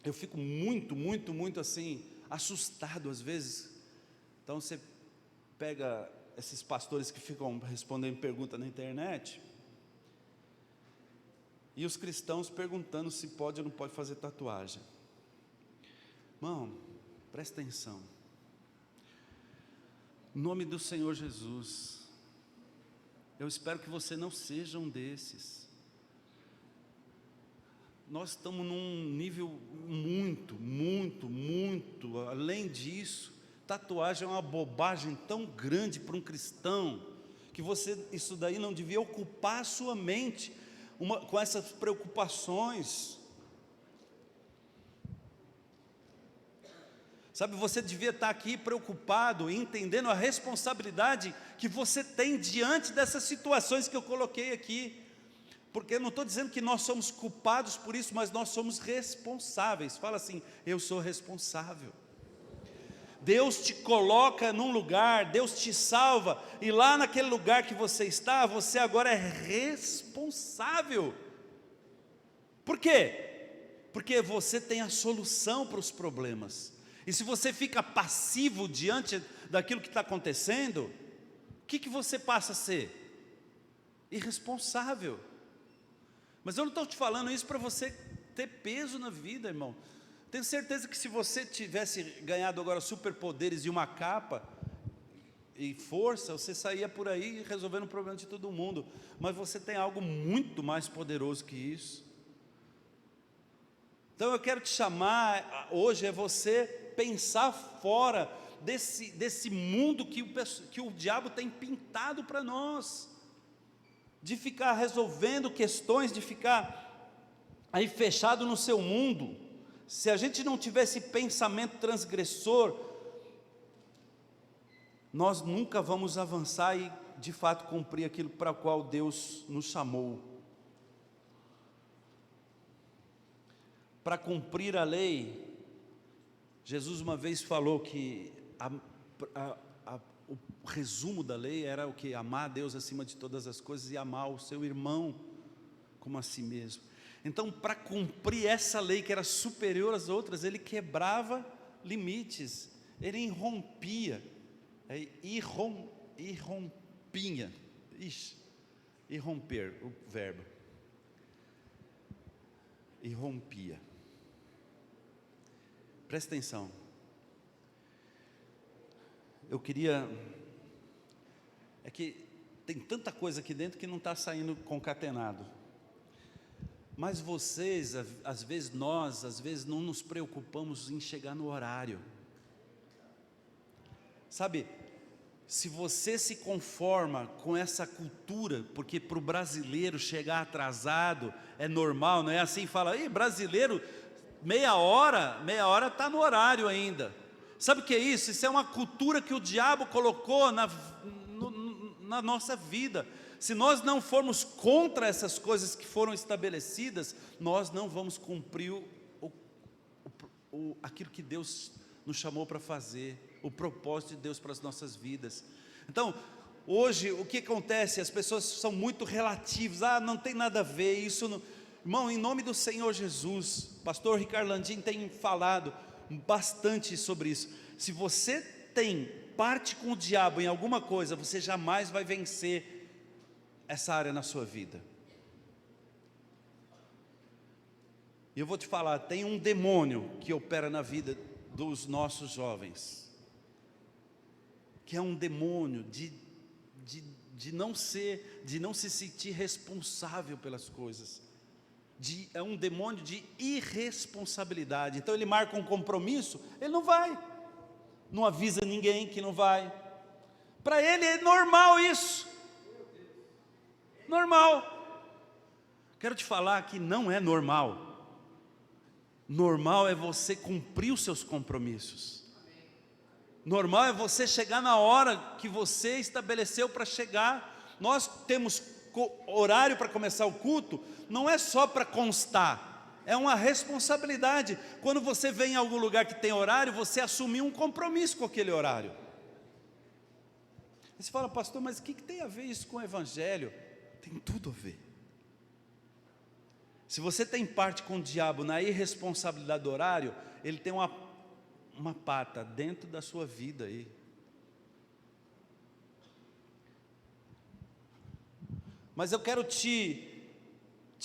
eu fico muito assim, assustado às vezes. Então você pega esses pastores que ficam respondendo pergunta na internet, e os cristãos perguntando se pode ou não pode fazer tatuagem. Irmão, presta atenção, em nome do Senhor Jesus, eu espero que você não seja um desses. Nós estamos num nível muito além disso. Tatuagem é uma bobagem tão grande para um cristão, que isso daí não devia ocupar a sua mente com essas preocupações. Sabe, você devia estar aqui preocupado, entendendo a responsabilidade que você tem diante dessas situações que eu coloquei aqui. Porque eu não estou dizendo que nós somos culpados por isso, mas nós somos responsáveis. Fala assim: eu sou responsável. Deus te coloca num lugar, Deus te salva, e lá naquele lugar que você está, você agora é responsável. Por quê? Porque você tem a solução para os problemas. E se você fica passivo diante daquilo que está acontecendo, o que você passa a ser? Irresponsável. Mas eu não estou te falando isso para você ter peso na vida, irmão. Tenho certeza que se você tivesse ganhado agora superpoderes e uma capa e força, você saía por aí resolvendo o problema de todo mundo. Mas você tem algo muito mais poderoso que isso. Então eu quero te chamar hoje, é você pensar fora desse mundo que o diabo tem pintado para nós, de ficar resolvendo questões, de ficar aí fechado no seu mundo. Se a gente não tiver esse pensamento transgressor, nós nunca vamos avançar e de fato cumprir aquilo para o qual Deus nos chamou. Para cumprir a lei, Jesus uma vez falou que o resumo da lei era o que? Amar a Deus acima de todas as coisas e amar o seu irmão como a si mesmo. Então, para cumprir essa lei que era superior às outras, ele quebrava limites, ele irrompia, irromper, o verbo, irrompia. Presta atenção, eu queria, é que tem tanta coisa aqui dentro que não está saindo concatenado, mas vocês, às vezes não nos preocupamos em chegar no horário, sabe, se você se conforma com essa cultura, porque para o brasileiro chegar atrasado é normal, não é assim? Fala, ei, brasileiro, meia hora está no horário ainda. Sabe o que é isso? Isso é uma cultura que o diabo colocou na nossa vida. Se nós não formos contra essas coisas que foram estabelecidas, nós não vamos cumprir aquilo que Deus nos chamou para fazer, o propósito de Deus para as nossas vidas. Então, hoje, o que acontece? As pessoas são muito relativas, não tem nada a ver, isso não... Irmão, em nome do Senhor Jesus, pastor Ricardo Landim tem falado bastante sobre isso. Se você tem parte com o diabo em alguma coisa, você jamais vai vencer essa área na sua vida. E eu vou te falar, tem um demônio que opera na vida dos nossos jovens, que é um demônio de não se sentir responsável pelas coisas. É um demônio de irresponsabilidade. Então ele marca um compromisso, ele não vai, não avisa ninguém que não vai. Para ele é normal isso, normal. Quero te falar que não é normal. Normal é você cumprir os seus compromissos. Normal é você chegar na hora que você estabeleceu para chegar. Nós temos horário para começar o culto, não é só para constar, é uma responsabilidade. Quando você vem em algum lugar que tem horário, você assumiu um compromisso com aquele horário. Aí você fala, pastor, mas o que tem a ver isso com o evangelho? Tem tudo a ver. Se você tem parte com o diabo na irresponsabilidade do horário, ele tem uma pata dentro da sua vida aí. Mas eu quero te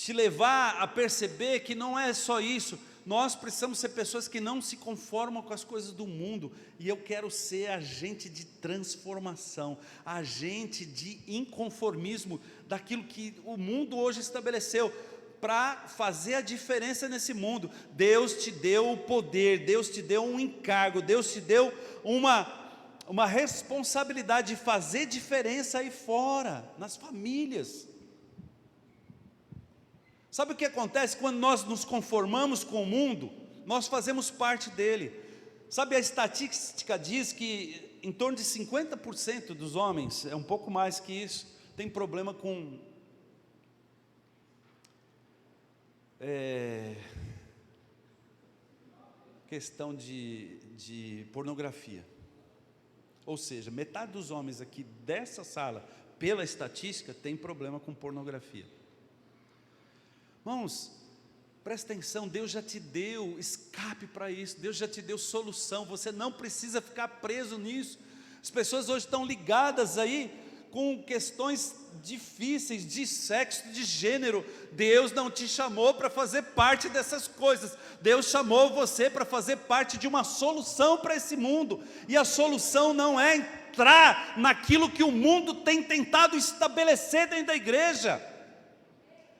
levar a perceber que não é só isso. Nós precisamos ser pessoas que não se conformam com as coisas do mundo. E eu quero ser agente de transformação, agente de inconformismo daquilo que o mundo hoje estabeleceu, para fazer a diferença nesse mundo. Deus te deu o poder, Deus te deu um encargo, Deus te deu uma responsabilidade de fazer diferença aí fora, nas famílias. Sabe o que acontece quando nós nos conformamos com o mundo? Nós fazemos parte dele. Sabe, a estatística diz que em torno de 50% dos homens, é um pouco mais que isso, tem problema com questão de pornografia. Ou seja, metade dos homens aqui dessa sala, pela estatística, tem problema com pornografia. Irmãos, presta atenção, Deus já te deu escape para isso, Deus já te deu solução, você não precisa ficar preso nisso. As pessoas hoje estão ligadas aí com questões difíceis de sexo, de gênero. Deus não te chamou para fazer parte dessas coisas. Deus chamou você para fazer parte de uma solução para esse mundo. E a solução não é entrar naquilo que o mundo tem tentado estabelecer dentro da igreja.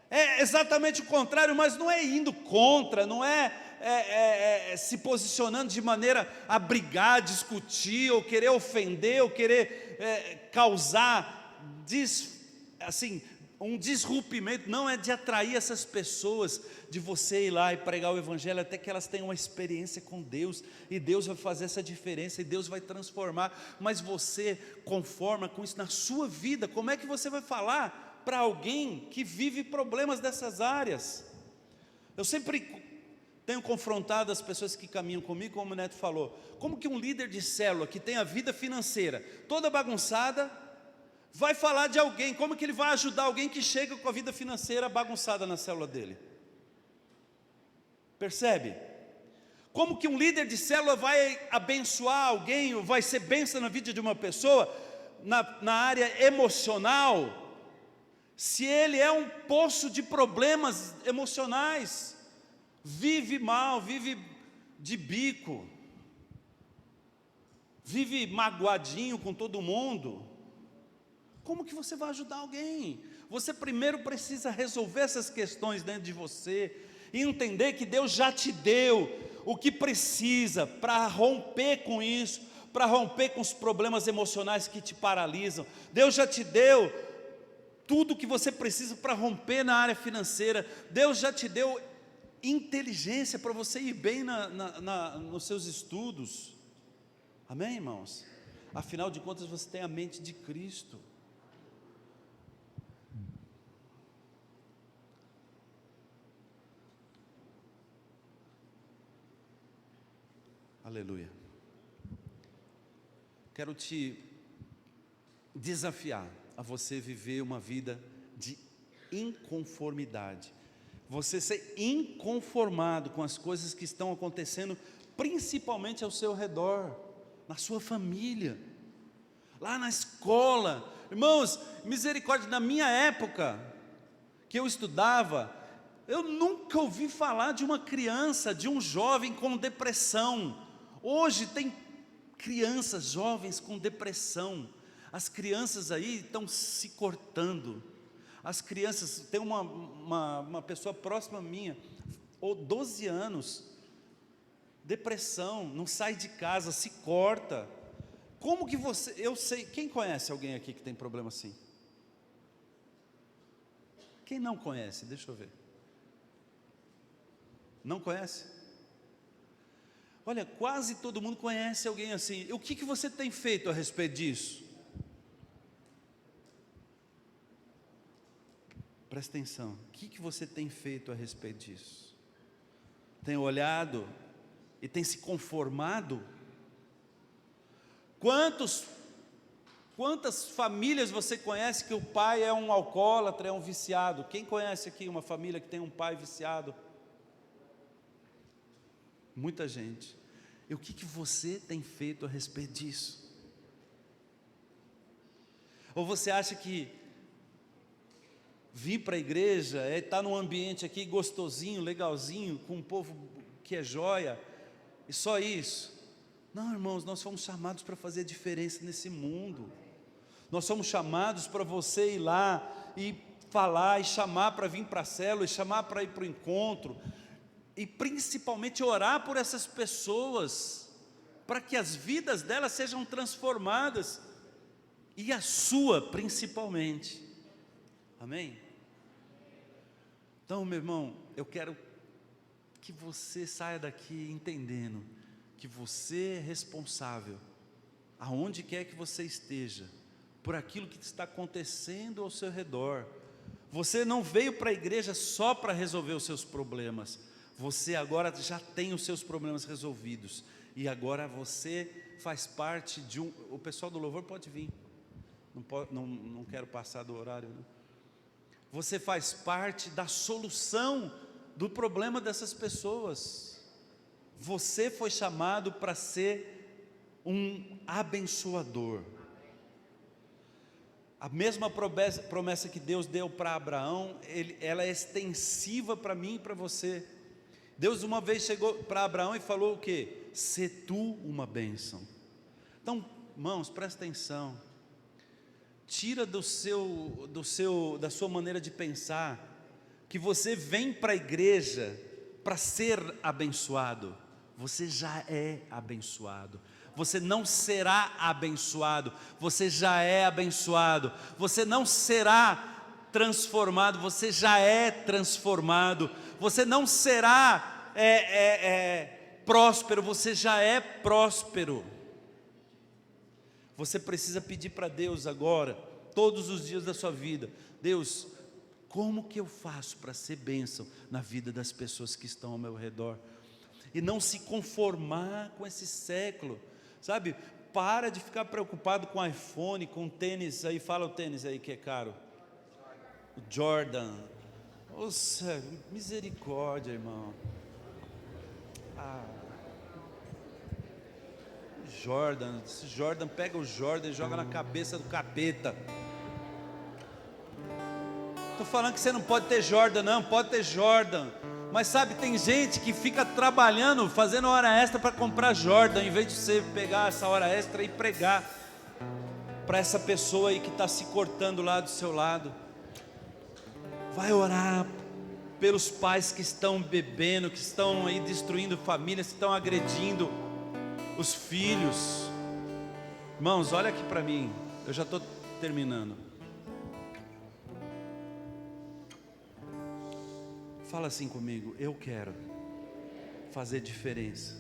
É exatamente o contrário, mas não é indo contra, não é se posicionando de maneira a brigar, discutir, ou querer ofender, ou querer causar um disrupimento. Não é de atrair essas pessoas, de você ir lá e pregar o evangelho até que elas tenham uma experiência com Deus, e Deus vai fazer essa diferença, e Deus vai transformar. Mas você conforma com isso na sua vida? Como é que você vai falar para alguém que vive problemas dessas áreas? Eu sempre tenho confrontado as pessoas que caminham comigo, como o Neto falou, como que um líder de célula que tem a vida financeira toda bagunçada, vai falar de alguém, como que ele vai ajudar alguém que chega com a vida financeira bagunçada na célula dele? Percebe? Como que um líder de célula vai abençoar alguém, ou vai ser bênção na vida de uma pessoa, na área emocional, se ele é um poço de problemas emocionais, vive mal, vive de bico, vive magoadinho com todo mundo? Como que você vai ajudar alguém? Você primeiro precisa resolver essas questões dentro de você, e entender que Deus já te deu o que precisa para romper com isso, para romper com os problemas emocionais que te paralisam. Deus já te deu tudo que você precisa para romper na área financeira. Deus já te deu inteligência para você ir bem nos seus estudos. Amém, irmãos? Afinal de contas, você tem a mente de Cristo. Aleluia. Quero te desafiar a você viver uma vida de inconformidade. Você ser inconformado com as coisas que estão acontecendo, principalmente ao seu redor, na sua família, lá na escola. Irmãos, misericórdia, na minha época, que eu estudava, eu nunca ouvi falar de uma criança, de um jovem com depressão. Hoje tem crianças, jovens com depressão. As crianças aí estão se cortando. As crianças, tem uma pessoa próxima minha, 12 anos, depressão, não sai de casa, se corta. Como que você, eu sei, quem conhece alguém aqui que tem problema assim? Quem não conhece? Deixa eu ver. Não conhece? Olha, quase todo mundo conhece alguém assim. E o que você tem feito a respeito disso? Presta atenção, o que você tem feito a respeito disso? Tem olhado e tem se conformado? Quantos Quantas famílias você conhece que o pai é um alcoólatra, é um viciado? Quem conhece aqui uma família que tem um pai viciado? Muita gente. E o que você tem feito a respeito disso? Ou você acha que vir para a igreja é estar num ambiente aqui gostosinho, legalzinho, com um povo que é joia, e só isso? Não, irmãos, nós fomos chamados para fazer a diferença nesse mundo. Nós somos chamados para você ir lá e falar, e chamar para vir para a célula, e chamar para ir para o encontro, e principalmente orar por essas pessoas, para que as vidas delas sejam transformadas, e a sua principalmente. Amém? Então, meu irmão, eu quero que você saia daqui entendendo que você é responsável, aonde quer que você esteja, por aquilo que está acontecendo ao seu redor. Você não veio para a igreja só para resolver os seus problemas. Você agora já tem os seus problemas resolvidos. E agora você faz parte de um... O pessoal do louvor pode vir. Não quero passar do horário, né? Você faz parte da solução do problema dessas pessoas. Você foi chamado para ser um abençoador. A mesma promessa que Deus deu para Abraão, ela é extensiva para mim e para você. Deus uma vez chegou para Abraão e falou o quê? Sê tu uma bênção. Então, irmãos, presta atenção. Tira da sua maneira de pensar, que você vem para a igreja para ser abençoado. Você já é abençoado. Você não será abençoado, você já é abençoado. Você não será transformado, você já é transformado. Você não será próspero, você já é próspero. Você precisa pedir para Deus agora, todos os dias da sua vida: Deus, como que eu faço para ser bênção na vida das pessoas que estão ao meu redor? E não se conformar com esse século, sabe? Para de ficar preocupado com iPhone, com tênis aí. Fala o tênis aí que é caro. O Jordan. Nossa, misericórdia, irmão. Jordan, pega o Jordan e joga na cabeça do capeta. Estou falando que você não pode ter Jordan, não, pode ter Jordan. Mas sabe, tem gente que fica trabalhando, fazendo hora extra para comprar Jordan, em vez de você pegar essa hora extra e pregar para essa pessoa aí que está se cortando lá do seu lado. Vai orar pelos pais que estão bebendo, que estão aí destruindo famílias, que estão agredindo os filhos. Irmãos, olha aqui para mim, eu já estou terminando. Fala assim comigo: eu quero fazer diferença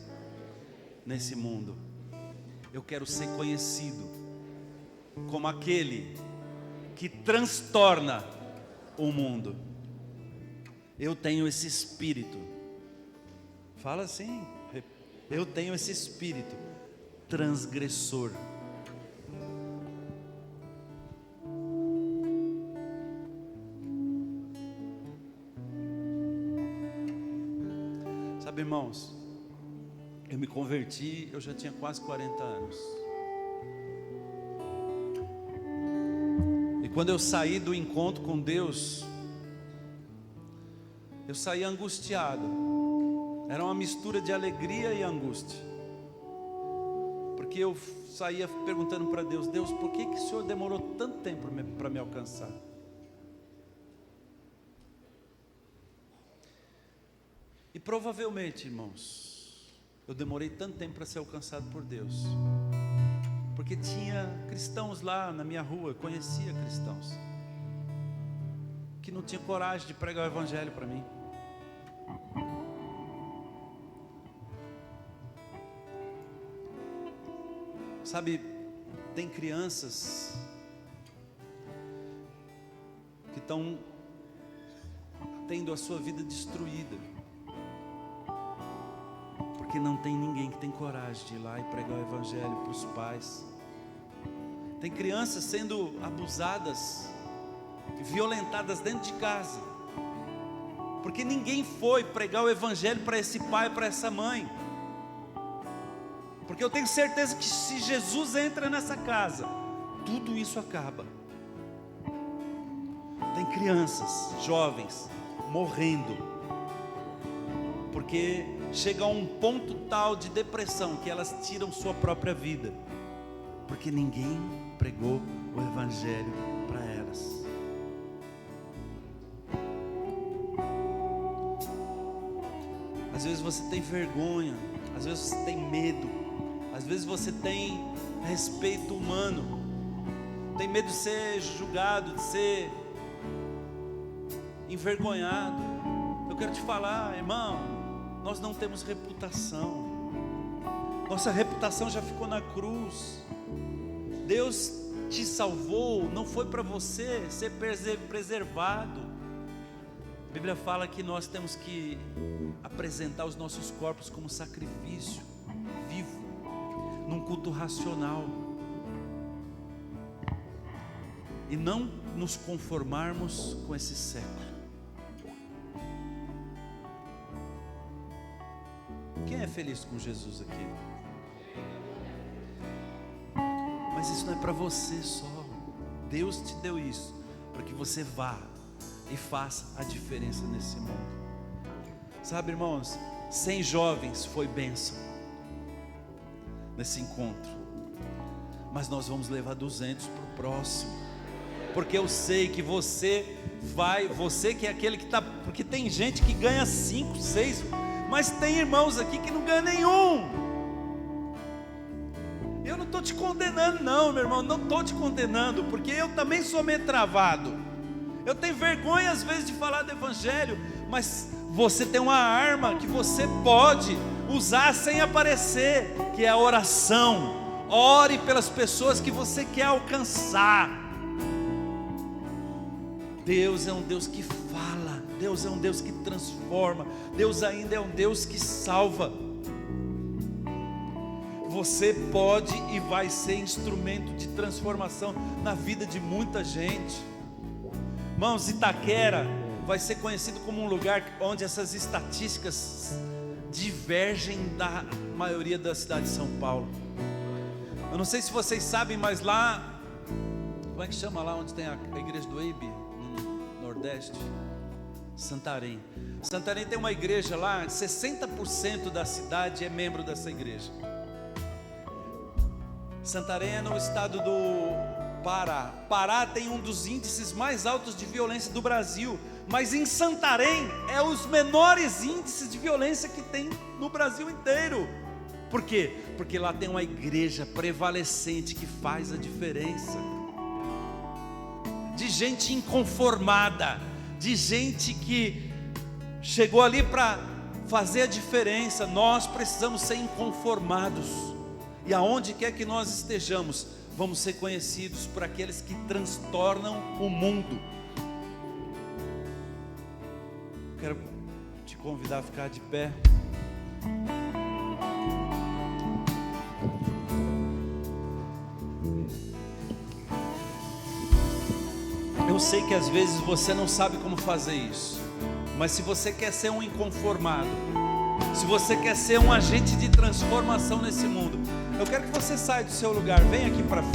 nesse mundo. Eu quero ser conhecido como aquele que transtorna o mundo. Eu tenho esse espírito. Fala assim: eu tenho esse espírito transgressor. Sabe, irmãos, eu me converti, eu já tinha quase 40 anos. E quando eu saí do encontro com Deus, eu saí angustiado. Era uma mistura de alegria e angústia. Porque eu saía perguntando para Deus: Deus, por que o Senhor demorou tanto tempo para me alcançar? E provavelmente, irmãos, eu demorei tanto tempo para ser alcançado por Deus, porque tinha cristãos lá na minha rua, eu conhecia cristãos que não tinham coragem de pregar o evangelho para mim. Sabe, tem crianças que estão tendo a sua vida destruída, porque não tem ninguém que tem coragem de ir lá e pregar o evangelho para os pais. Tem crianças sendo abusadas, violentadas dentro de casa, porque ninguém foi pregar o evangelho para esse pai, para essa mãe. Porque eu tenho certeza que se Jesus entra nessa casa, tudo isso acaba. Tem crianças, jovens, morrendo, porque chega a um ponto tal de depressão, que elas tiram sua própria vida, porque ninguém pregou o evangelho para elas. Às vezes você tem vergonha, às vezes você tem medo, às vezes você tem respeito humano, tem medo de ser julgado, de ser envergonhado. Eu quero te falar, irmão, nós não temos reputação, nossa reputação já ficou na cruz. Deus te salvou, não foi para você ser preservado. A Bíblia fala que nós temos que apresentar os nossos corpos como sacrifício vivo, num culto racional, e não nos conformarmos com esse século. Quem é feliz com Jesus aqui? Mas isso não é para você só. Deus te deu isso para que você vá e faça a diferença nesse mundo. Sabe, irmãos, 100 jovens foi bênção nesse encontro, mas nós vamos levar 200 para o próximo, porque eu sei que você que é aquele que está, porque tem gente que ganha 5, 6, mas tem irmãos aqui que não ganham nenhum. Eu não estou te condenando não, meu irmão, não estou te condenando, porque eu também sou meio travado, eu tenho vergonha às vezes de falar do evangelho, mas você tem uma arma que você pode usar sem aparecer, que é a oração. Ore pelas pessoas que você quer alcançar. Deus é um Deus que fala, Deus é um Deus que transforma, Deus ainda é um Deus que salva. Você pode e vai ser instrumento de transformação na vida de muita gente. Irmãos, Itaquera vai ser conhecido como um lugar onde essas estatísticas divergem da maioria da cidade de São Paulo. Eu não sei se vocês sabem, mas lá, como é que chama lá onde tem a igreja do EIB, no Nordeste? Santarém. Santarém tem uma igreja lá, 60% da cidade é membro dessa igreja. Santarém é no estado do Pará. Pará tem um dos índices mais altos de violência do Brasil, mas em Santarém é os menores índices de violência que tem no Brasil inteiro. Por quê? Porque lá tem uma igreja prevalecente que faz a diferença. De gente inconformada, de gente que chegou ali para fazer a diferença. Nós precisamos ser inconformados, e aonde quer que nós estejamos, vamos ser conhecidos por aqueles que transtornam o mundo. Quero te convidar a ficar de pé. Eu sei que às vezes você não sabe como fazer isso, mas se você quer ser um inconformado, se você quer ser um agente de transformação nesse mundo, eu quero que você saia do seu lugar, venha aqui para frente.